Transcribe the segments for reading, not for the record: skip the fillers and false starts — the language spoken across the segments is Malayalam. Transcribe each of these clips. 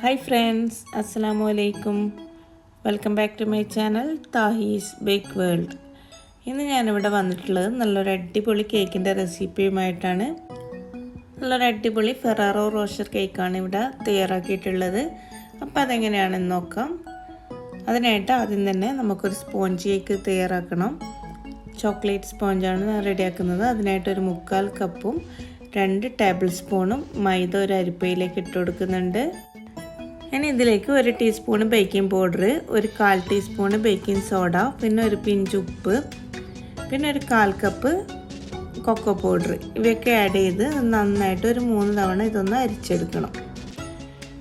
Hi friends, Assalamu alaikum. Welcome back to my channel THAHI'S Bake World. ഇന്ന് ഞാനിവിടെ വന്നിട്ടുള്ളത് നല്ലൊരു അടിപൊളി കേക്കിൻ്റെ റെസിപ്പിയുമായിട്ടാണ്. നല്ലൊരു അടിപൊളി Ferraro Rocher കേക്കാണ് ഇവിടെ തയ്യാറാക്കിയിട്ടുള്ളത്. അപ്പോൾ അതെങ്ങനെയാണെന്ന് നോക്കാം. അതിനായിട്ട് ആദ്യം തന്നെ നമുക്കൊരു സ്പോഞ്ച് കേക്ക് തയ്യാറാക്കണം. ചോക്ലേറ്റ് സ്പോഞ്ചാണ് റെഡിയാക്കുന്നത്. അതിനായിട്ട് ഒരു 3/4 കപ്പും 2 ടേബിൾ സ്പൂണും മൈദ ഒരു അരിപ്പയിലേക്ക് ഇട്ട് കൊടുക്കുന്നുണ്ട്. ഇനി ഇതിലേക്ക് 1 ടീസ്പൂൺ ബേക്കിംഗ് പൗഡർ, ഒരു 1/4 ടീസ്പൂൺ ബേക്കിംഗ് സോഡ, പിന്നെ ഒരു പിഞ്ച് ഉപ്പ്, പിന്നെ ഒരു 1/4 കപ്പ് കൊക്കോ പൗഡർ ഇവയൊക്കെ ആഡ് ചെയ്ത് നന്നായിട്ട് ഒരു 3 തവണ ഇതൊന്ന് അരിച്ചെടുക്കണം.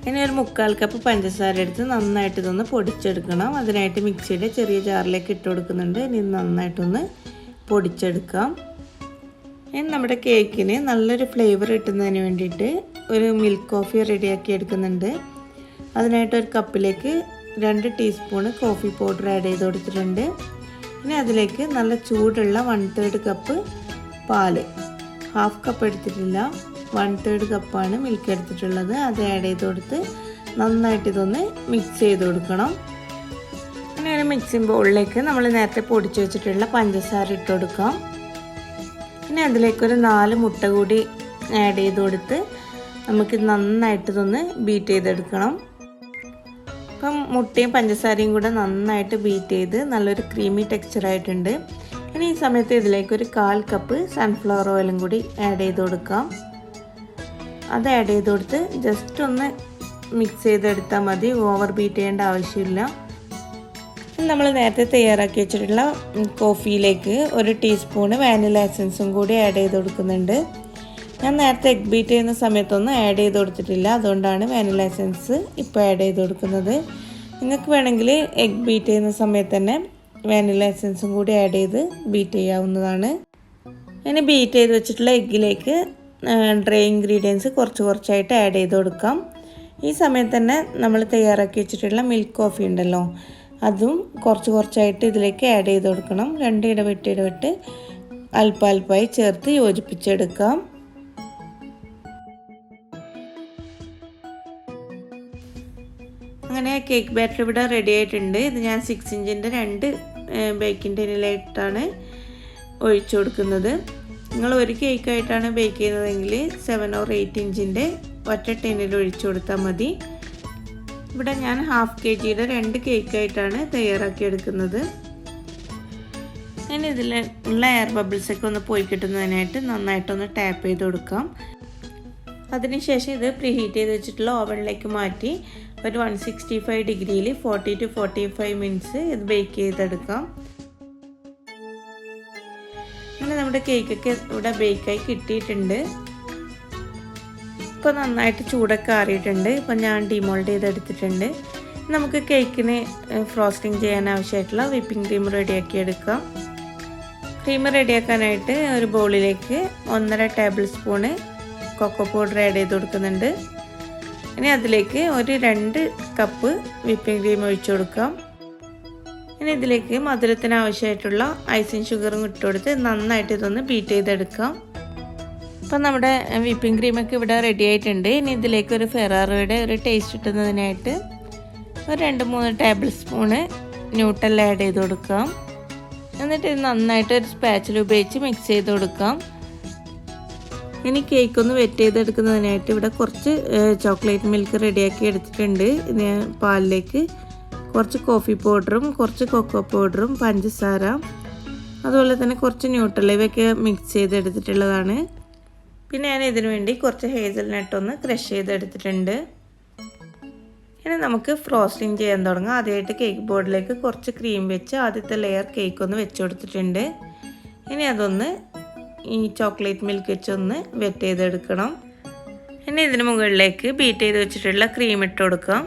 ഇനി ഒരു 3/4 കപ്പ് പഞ്ചസാര എടുത്ത് നന്നായിട്ട് ഇതൊന്ന് പൊടിച്ചെടുക്കണം. അതിനായിട്ട് മിക്സിയുടെ ചെറിയ ജാറിലേക്ക് ഇട്ട് കൊടുക്കുന്നുണ്ട്. ഇനി നന്നായിട്ടൊന്ന് പൊടിച്ചെടുക്കാം. ഇനി നമ്മുടെ കേക്കിന് നല്ലൊരു ഫ്ലേവർ കിട്ടുന്നതിന് വേണ്ടിയിട്ട് ഒരു മിൽക്ക് കോഫി റെഡിയാക്കി എടുക്കുന്നുണ്ട്. അതിനായിട്ട് ഒരു കപ്പിലേക്ക് 2 ടീസ്പൂൺ കോഫി പൗഡർ ആഡ് ചെയ്ത് കൊടുത്തിട്ടുണ്ട്. ഇനി അതിലേക്ക് നല്ല ചൂടുള്ള 1/3 കപ്പ് പാല്, 1/2 കപ്പ് എടുത്തിട്ടില്ല, 1/3 കപ്പാണ് മിൽക്ക് എടുത്തിട്ടുള്ളത്. അത് ആഡ് ചെയ്ത് കൊടുത്ത് നന്നായിട്ട് ഇതൊന്ന് മിക്സ് ചെയ്ത് കൊടുക്കണം. ഇനി ഒരു മിക്സിംഗ് ബൗളിലേക്ക് നമ്മൾ നേരത്തെ പൊടിച്ച് വെച്ചിട്ടുള്ള പഞ്ചസാര ഇട്ട് കൊടുക്കാം. ഇനി അതിലേക്കൊരു 4 മുട്ട കൂടി ആഡ് ചെയ്ത് കൊടുത്ത് നമുക്ക് നന്നായിട്ട് ഇതൊന്ന് ബീറ്റ് ചെയ്തെടുക്കണം. അപ്പം മുട്ടയും പഞ്ചസാരയും കൂടെ നന്നായിട്ട് ബീറ്റ് ചെയ്ത് നല്ലൊരു ക്രീമി ടെക്സ്ചറായിട്ടുണ്ട്. ഇനി ഈ സമയത്ത് ഇതിലേക്കൊരു 1/4 കപ്പ് സൺഫ്ലവർ ഓയിലും കൂടി ആഡ് ചെയ്ത് കൊടുക്കാം. അത് ആഡ് ചെയ്ത് കൊടുത്ത് ജസ്റ്റ് ഒന്ന് മിക്സ് ചെയ്തെടുത്താൽ മതി, ഓവർ ബീറ്റ് ചെയ്യേണ്ട ആവശ്യമില്ല. നമ്മൾ നേരത്തെ തയ്യാറാക്കി വെച്ചിട്ടുള്ള കോഫിയിലേക്ക് 1 ടീസ്പൂണ് വാനില എസൻസും കൂടി ആഡ് ചെയ്ത് കൊടുക്കുന്നുണ്ട്. ഞാൻ നേരത്തെ എഗ് ബീറ്റ് ചെയ്യുന്ന സമയത്തൊന്നും ആഡ് ചെയ്ത് കൊടുത്തിട്ടില്ല, അതുകൊണ്ടാണ് വാനില എസൻസ് ഇപ്പോൾ ആഡ് ചെയ്ത് കൊടുക്കുന്നത്. നിങ്ങൾക്ക് വേണമെങ്കിൽ എഗ് ബീറ്റ് ചെയ്യുന്ന സമയത്ത് തന്നെ വാനില എസൻസും കൂടി ആഡ് ചെയ്ത് ബീറ്റ് ചെയ്യാവുന്നതാണ്. ഇനി ബീറ്റ് ചെയ്ത് വെച്ചിട്ടുള്ള എഗ്ഗിലേക്ക് ഡ്രൈ ഇൻഗ്രീഡിയൻസ് കുറച്ചായിട്ട് ആഡ് ചെയ്ത് കൊടുക്കാം. ഈ സമയത്ത് തന്നെ നമ്മൾ തയ്യാറാക്കി വെച്ചിട്ടുള്ള മിൽക്ക് കോഫി ഉണ്ടല്ലോ, അതും കുറച്ചായിട്ട് ഇതിലേക്ക് ആഡ് ചെയ്ത് കൊടുക്കണം. 2 ഇടവിട്ട് അല്പാൽപ്പായി ചേർത്ത് യോജിപ്പിച്ചെടുക്കാം. അങ്ങനെ കേക്ക് ബാറ്റർ ഇവിടെ റെഡി ആയിട്ടുണ്ട്. ഇത് ഞാൻ 6 ഇഞ്ചിൻ്റെ 2 ബേക്കിംഗ് ടിന്നിലായിട്ടാണ് ഒഴിച്ചു കൊടുക്കുന്നത്. നിങ്ങൾ ഒരു കേക്കായിട്ടാണ് ബേക്ക് ചെയ്യുന്നതെങ്കിൽ 7 or 8 ഇഞ്ചിൻ്റെ ഒറ്റ ടിന്നിൽ ഒഴിച്ചു കൊടുത്താൽ മതി. ഇവിടെ ഞാൻ 1/2 kgയുടെ 2 കേക്കായിട്ടാണ് തയ്യാറാക്കിയെടുക്കുന്നത്. ഇനി ഇതിലുള്ള എയർ ബബിൾസൊക്കെ ഒന്ന് പോയി കിട്ടുന്നതിനായിട്ട് നന്നായിട്ടൊന്ന് ടാപ്പ് ചെയ്ത് കൊടുക്കാം. അതിനുശേഷം ഇത് പ്രീഹീറ്റ് ചെയ്ത് വെച്ചിട്ടുള്ള ഓവനിലേക്ക് മാറ്റി ഒരു 165 ഡിഗ്രിയിൽ 40 to 45 മിനിറ്റ്സ് ഇത് ബേക്ക് ചെയ്തെടുക്കാം. അങ്ങനെ നമ്മുടെ കേക്കൊക്കെ ഇവിടെ ബേക്കായി കിട്ടിയിട്ടുണ്ട്. ഇപ്പോൾ നന്നായിട്ട് ചൂടൊക്കെ ആറിയിട്ടുണ്ട്. ഇപ്പോൾ ഞാൻ ഡിമോൾഡ് ചെയ്തെടുത്തിട്ടുണ്ട്. നമുക്ക് കേക്കിന് ഫ്രോസ്റ്റിംഗ് ചെയ്യാൻ ആവശ്യമായിട്ടുള്ള വിപ്പിംഗ് ക്രീം റെഡിയാക്കി എടുക്കാം. ക്രീം റെഡിയാക്കാനായിട്ട് ഒരു ബൗളിലേക്ക് 1.5 tablespoon cocoa powder add ചെയ്ത് കൊടുക്കുന്നുണ്ട്. ഇനി അതിലേക്ക് ഒരു 2 കപ്പ് വിപ്പിംഗ് ക്രീം ഒഴിച്ചു കൊടുക്കാം. ഇനി ഇതിലേക്ക് മധുരത്തിന് ആവശ്യമായിട്ടുള്ള ഐസിങ് ഷുഗറും ഇട്ട് കൊടുത്ത് നന്നായിട്ട് ഇതൊന്ന് ബീറ്റ് ചെയ്തെടുക്കാം. അപ്പം നമ്മുടെ വിപ്പിംഗ് ക്രീമൊക്കെ ഇവിടെ റെഡി ആയിട്ടുണ്ട്. ഇനി ഇതിലേക്ക് ഒരു ഫെറാറോയുടെ ഒരു ടേസ്റ്റ് കിട്ടുന്നതിനായിട്ട് ഒരു 2-3 ടേബിൾ സ്പൂണ് ന്യൂട്ടെല്ല ആഡ് ചെയ്ത് കൊടുക്കാം. എന്നിട്ട് ഇത് നന്നായിട്ട് ഒരു സ്പാച്ചിൽ ഉപയോഗിച്ച് മിക്സ് ചെയ്ത് കൊടുക്കാം. ഇനി കേക്ക് ഒന്ന് വെറ്റ് ചെയ്തെടുക്കുന്നതിനായിട്ട് ഇവിടെ കുറച്ച് ചോക്ലേറ്റ് മിൽക്ക് റെഡിയാക്കി എടുത്തിട്ടുണ്ട്. ഇത് പാലിലേക്ക് കുറച്ച് കോഫി പൗഡറും കുറച്ച് കൊക്കോ പൗഡറും പഞ്ചസാര അതുപോലെ തന്നെ കുറച്ച് ന്യൂട്രൽ ഇവയൊക്കെ മിക്സ് ചെയ്തെടുത്തിട്ടുള്ളതാണ്. പിന്നെ ഞാൻ ഇതിനു വേണ്ടി കുറച്ച് ഹേസൽനട്ട് ഒന്ന് ക്രഷ് ചെയ്തെടുത്തിട്ടുണ്ട്. ഇനി നമുക്ക് ഫ്രോസ്റ്റിംഗ് ചെയ്യാൻ തുടങ്ങാം. ആദ്യമായിട്ട് കേക്ക് ബോർഡിലേക്ക് കുറച്ച് ക്രീം വെച്ച് ആദ്യത്തെ ലെയർ കേക്ക് ഒന്ന് വെച്ച് കൊടുത്തിട്ടുണ്ട്. ഇനി അതൊന്ന് ഈ ചോക്ലേറ്റ് മിൽക്ക് വെച്ചൊന്ന് വെറ്റ് ചെയ്തെടുക്കണം. ഇനി ഇതിന് മുകളിലേക്ക് ബീറ്റ് ചെയ്ത് വെച്ചിട്ടുള്ള ക്രീം ഇട്ട് കൊടുക്കാം.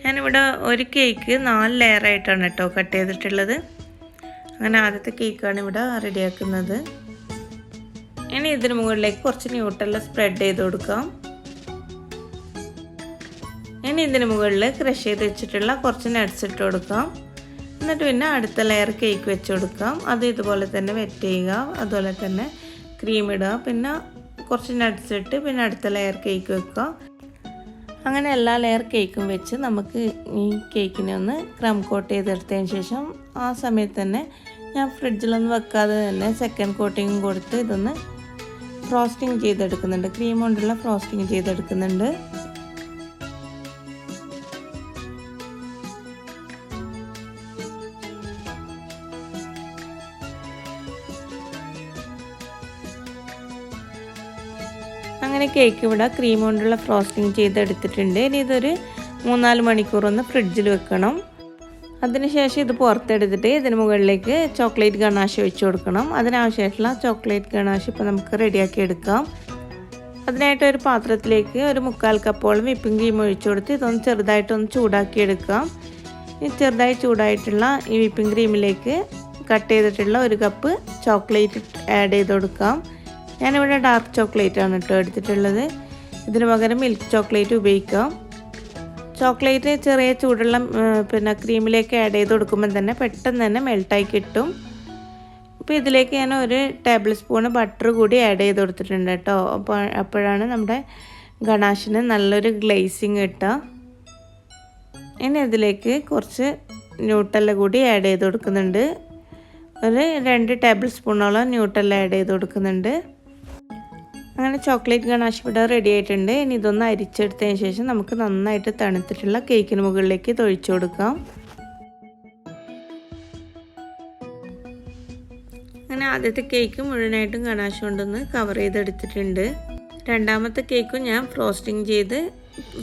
ഞാനിവിടെ ഒരു കേക്ക് 4 ലെയറായിട്ടാണ് കേട്ടോ കട്ട് ചെയ്തിട്ടുള്ളത്. അങ്ങനെ ആദ്യത്തെ കേക്കാണ് ഇവിടെ റെഡിയാക്കുന്നത്. ഇനി ഇതിന് മുകളിലേക്ക് കുറച്ച് ന്യൂട്ടെല്ല സ്പ്രെഡ് ചെയ്ത് കൊടുക്കാം. ഇനി ഇതിന് മുകളിൽ ക്രഷ് ചെയ്ത് വെച്ചിട്ടുള്ള കുറച്ച് നട്ട്സ് ഇട്ട് കൊടുക്കാം. എന്നിട്ട് പിന്നെ അടുത്ത ലെയർ കേക്ക് വെച്ച് കൊടുക്കാം. അത് ഇതുപോലെ തന്നെ വെറ്റ് ചെയ്യുക. അതുപോലെ തന്നെ ക്രീം ഇടുക. പിന്നെ കുറച്ച് നട്ട്സ് ഇട്ട് പിന്നെ അടുത്ത ലെയർ കേക്ക് വെക്കുക. അങ്ങനെ എല്ലാ ലെയർ കേക്കും വെച്ച് നമുക്ക് ഈ കേക്കിനെ ഒന്ന് ക്രം കോട്ട് ചെയ്തെടുത്തതിന് ശേഷം ആ സമയത്ത് തന്നെ ഞാൻ ഫ്രിഡ്ജിലൊന്നും വെക്കാതെ തന്നെ സെക്കൻഡ് കോട്ടിങ്ങും കൊടുത്ത് ഇതൊന്ന് ഫ്രോസ്റ്റിംഗ് ചെയ്തെടുക്കുന്നുണ്ട്. ക്രീം കൊണ്ടുള്ള ഫ്രോസ്റ്റിംഗ് ചെയ്തെടുക്കുന്നുണ്ട്. അങ്ങനെ കേക്ക് ഇവിടെ ക്രീം കൊണ്ടുള്ള ഫ്രോസ്റ്റിംഗ് ചെയ്തെടുത്തിട്ടുണ്ട്. ഇനി ഇതൊരു 3-4 മണിക്കൂറൊന്ന് ഫ്രിഡ്ജിൽ വെക്കണം. അതിനുശേഷം ഇത് പുറത്തെടുത്തിട്ട് ഇതിന് മുകളിലേക്ക് ചോക്ലേറ്റ് ഗണാഷ് ഒഴിച്ചു കൊടുക്കണം. അതിനാവശ്യമായിട്ടുള്ള ചോക്ലേറ്റ് ഗണാഷ് ഇപ്പോൾ നമുക്ക് റെഡിയാക്കി എടുക്കാം. അതിനായിട്ട് ഒരു പാത്രത്തിലേക്ക് ഒരു 1/4 കപ്പോളം വിപ്പിംഗ് ക്രീം ഒഴിച്ചു കൊടുത്ത് ഇതൊന്ന് ചെറുതായിട്ടൊന്ന് ചൂടാക്കി എടുക്കാം. ഈ ചെറുതായി ചൂടായിട്ടുള്ള ഈ വിപ്പിംഗ് ക്രീമിലേക്ക് കട്ട് ചെയ്തിട്ടുള്ള 1 കപ്പ് ചോക്ലേറ്റ് ആഡ് ചെയ്ത് കൊടുക്കാം. ഞാനിവിടെ ഡാർക്ക് ചോക്ലേറ്റ് ആണ് എടുത്തിട്ടുള്ളത്. ഇതിന് പകരം മിൽക്ക് ചോക്ലേറ്റ് ഉപയോഗിക്കാം. ചോക്ലേറ്റ് ചെറിയ ചൂടുള്ള ക്രീമിലേക്ക് ആഡ് ചെയ്ത് കൊടുക്കുമ്പോൾ തന്നെ പെട്ടെന്ന് തന്നെ മെൽട്ടായി കിട്ടും. അപ്പോൾ ഇതിലേക്ക് ഞാൻ 1 ടേബിൾ സ്പൂൺ ബട്ടർ കൂടി ആഡ് ചെയ്ത് കൊടുത്തിട്ടുണ്ട് കേട്ടോ. അപ്പോഴാണ് നമ്മുടെ ഗണാഷിന് നല്ലൊരു ഗ്ലേസിങ് കിട്ടുക. ഇനി ഇതിലേക്ക് കുറച്ച് ന്യൂട്ടല്ല കൂടി ആഡ് ചെയ്ത് കൊടുക്കുന്നുണ്ട്. 2 ടേബിൾ സ്പൂണോളം ന്യൂട്ടല്ല ആഡ് ചെയ്ത് കൊടുക്കുന്നുണ്ട്. അങ്ങനെ ചോക്ലേറ്റ് ഗണാഷ് ഇവിടെ റെഡി ആയിട്ടുണ്ട്. ഇനി ഇതൊന്ന് അരിച്ചെടുത്തതിന് ശേഷം നമുക്ക് നന്നായിട്ട് തണുത്തിട്ടുള്ള കേക്കിന് മുകളിലേക്ക് ഒഴിച്ചു കൊടുക്കാം. അങ്ങനെ ആദ്യത്തെ കേക്ക് മുഴുവനായിട്ടും ഗണാഷ് കൊണ്ടൊന്ന് കവർ ചെയ്തെടുത്തിട്ടുണ്ട്. രണ്ടാമത്തെ കേക്കും ഞാൻ ഫ്രോസ്റ്റിംഗ് ചെയ്ത്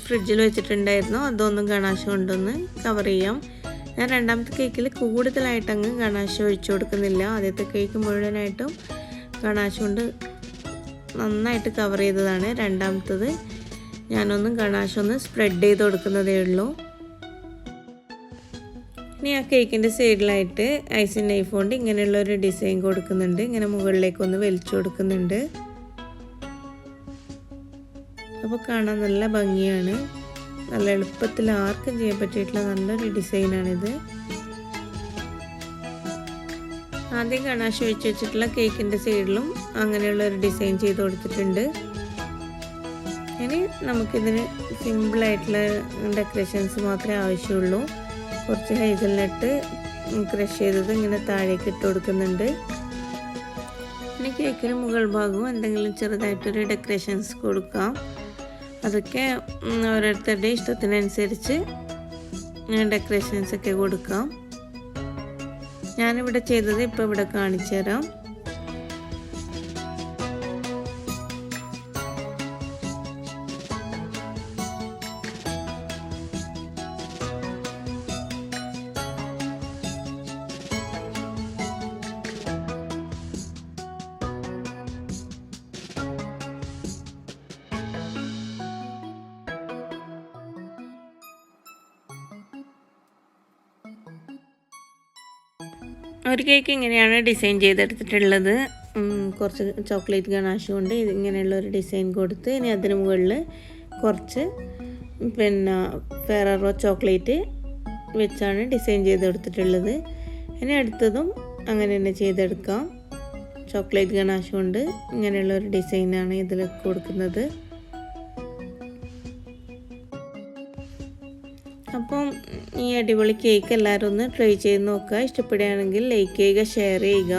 ഫ്രിഡ്ജിൽ വെച്ചിട്ടുണ്ടായിരുന്നു. അതൊന്നും ഗണാഷ് കൊണ്ടൊന്ന് കവർ ചെയ്യാം. ഞാൻ രണ്ടാമത്തെ കേക്കിൽ കൂടുതലായിട്ടങ്ങ് ഗണാഷ് ഒഴിച്ചു കൊടുക്കുന്നില്ല. ആദ്യത്തെ കേക്ക് മുഴുവനായിട്ടും ഗണാഷ് കൊണ്ട് നന്നായിട്ട് കവർ ചെയ്തതാണ്. രണ്ടാമത്തത് ഞാനൊന്ന് ഗണാഷ് ഒന്ന് സ്പ്രെഡ് ചെയ്ത് കൊടുക്കുന്നതേ ഉള്ളൂ. ഇനി ആ കേക്കിൻ്റെ സൈഡിലായിട്ട് ഐസിങ് നൈഫ് കൊണ്ട് ഇങ്ങനെയുള്ളൊരു ഡിസൈൻ കൊടുക്കുന്നുണ്ട്. ഇങ്ങനെ മുകളിലേക്കൊന്ന് വലിച്ചു കൊടുക്കുന്നുണ്ട്. അപ്പോൾ കാണാൻ നല്ല ഭംഗിയാണ്. നല്ല എളുപ്പത്തിൽ ആർക്കും ചെയ്യാൻ പറ്റിയിട്ടുള്ള നല്ലൊരു ഡിസൈനാണിത്. ആദ്യം ഗണാഷ് ഒഴിച്ച് വെച്ചിട്ടുള്ള കേക്കിൻ്റെ സൈഡിലും അങ്ങനെയുള്ളൊരു ഡിസൈൻ ചെയ്ത് കൊടുത്തിട്ടുണ്ട്. ഇനി നമുക്കിതിന് സിമ്പിളായിട്ടുള്ള ഡെക്കറേഷൻസ് മാത്രമേ ആവശ്യമുള്ളൂ. കുറച്ച് ഹേസൽനട്ട് ക്രഷ് ചെയ്തത് ഇങ്ങനെ താഴേക്ക് ഇട്ട് കൊടുക്കുന്നുണ്ട്. ഇനി കേക്കിന് മുകൾ ഭാഗവും എന്തെങ്കിലും ചെറുതായിട്ടൊരു ഡെക്കറേഷൻസ് കൊടുക്കാം. അതൊക്കെ ഓരോരുത്തരുടെ ഇഷ്ടത്തിനനുസരിച്ച് ഡെക്കറേഷൻസൊക്കെ കൊടുക്കാം. ഞാനിവിടെ ചെയ്തത് ഇപ്പോൾ ഇവിടെ കാണിച്ചു തരാം. ഒരു കേക്ക് ഇങ്ങനെയാണ് ഡിസൈൻ ചെയ്തെടുത്തിട്ടുള്ളത്. കുറച്ച് ചോക്ലേറ്റ് ഗണാഷ് കൊണ്ട് ഇങ്ങനെയുള്ളൊരു ഡിസൈൻ കൊടുത്ത് ഇനി അതിന് മുകളിൽ കുറച്ച് ഫെറാറോ ചോക്ലേറ്റ് വെച്ചാണ് ഡിസൈൻ ചെയ്തെടുത്തിട്ടുള്ളത്. ഇനി അടുത്തതും അങ്ങനെ തന്നെ ചെയ്തെടുക്കാം. ചോക്ലേറ്റ് ഗണാഷ് കൊണ്ട് ഇങ്ങനെയുള്ളൊരു ഡിസൈനാണ് ഇതിൽ കൊടുക്കുന്നത്. അപ്പം ഈ അടിപൊളി കേക്ക് എല്ലാവരും ഒന്ന് ട്രൈ ചെയ്ത് നോക്കുക. ഇഷ്ടപ്പെടുകയാണെങ്കിൽ ലൈക്ക് ചെയ്യുക, ഷെയർ ചെയ്യുക.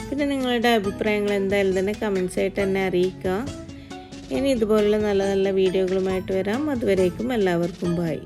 പിന്നെ നിങ്ങളുടെ അഭിപ്രായങ്ങൾ എന്തായാലും തന്നെ കമൻസ് ആയിട്ട് എന്നെ അറിയിക്കുക. ഇനി ഇതുപോലുള്ള നല്ല നല്ല വീഡിയോകളുമായിട്ട് വരാം. അതുവരേക്കും എല്ലാവർക്കും ബൈ.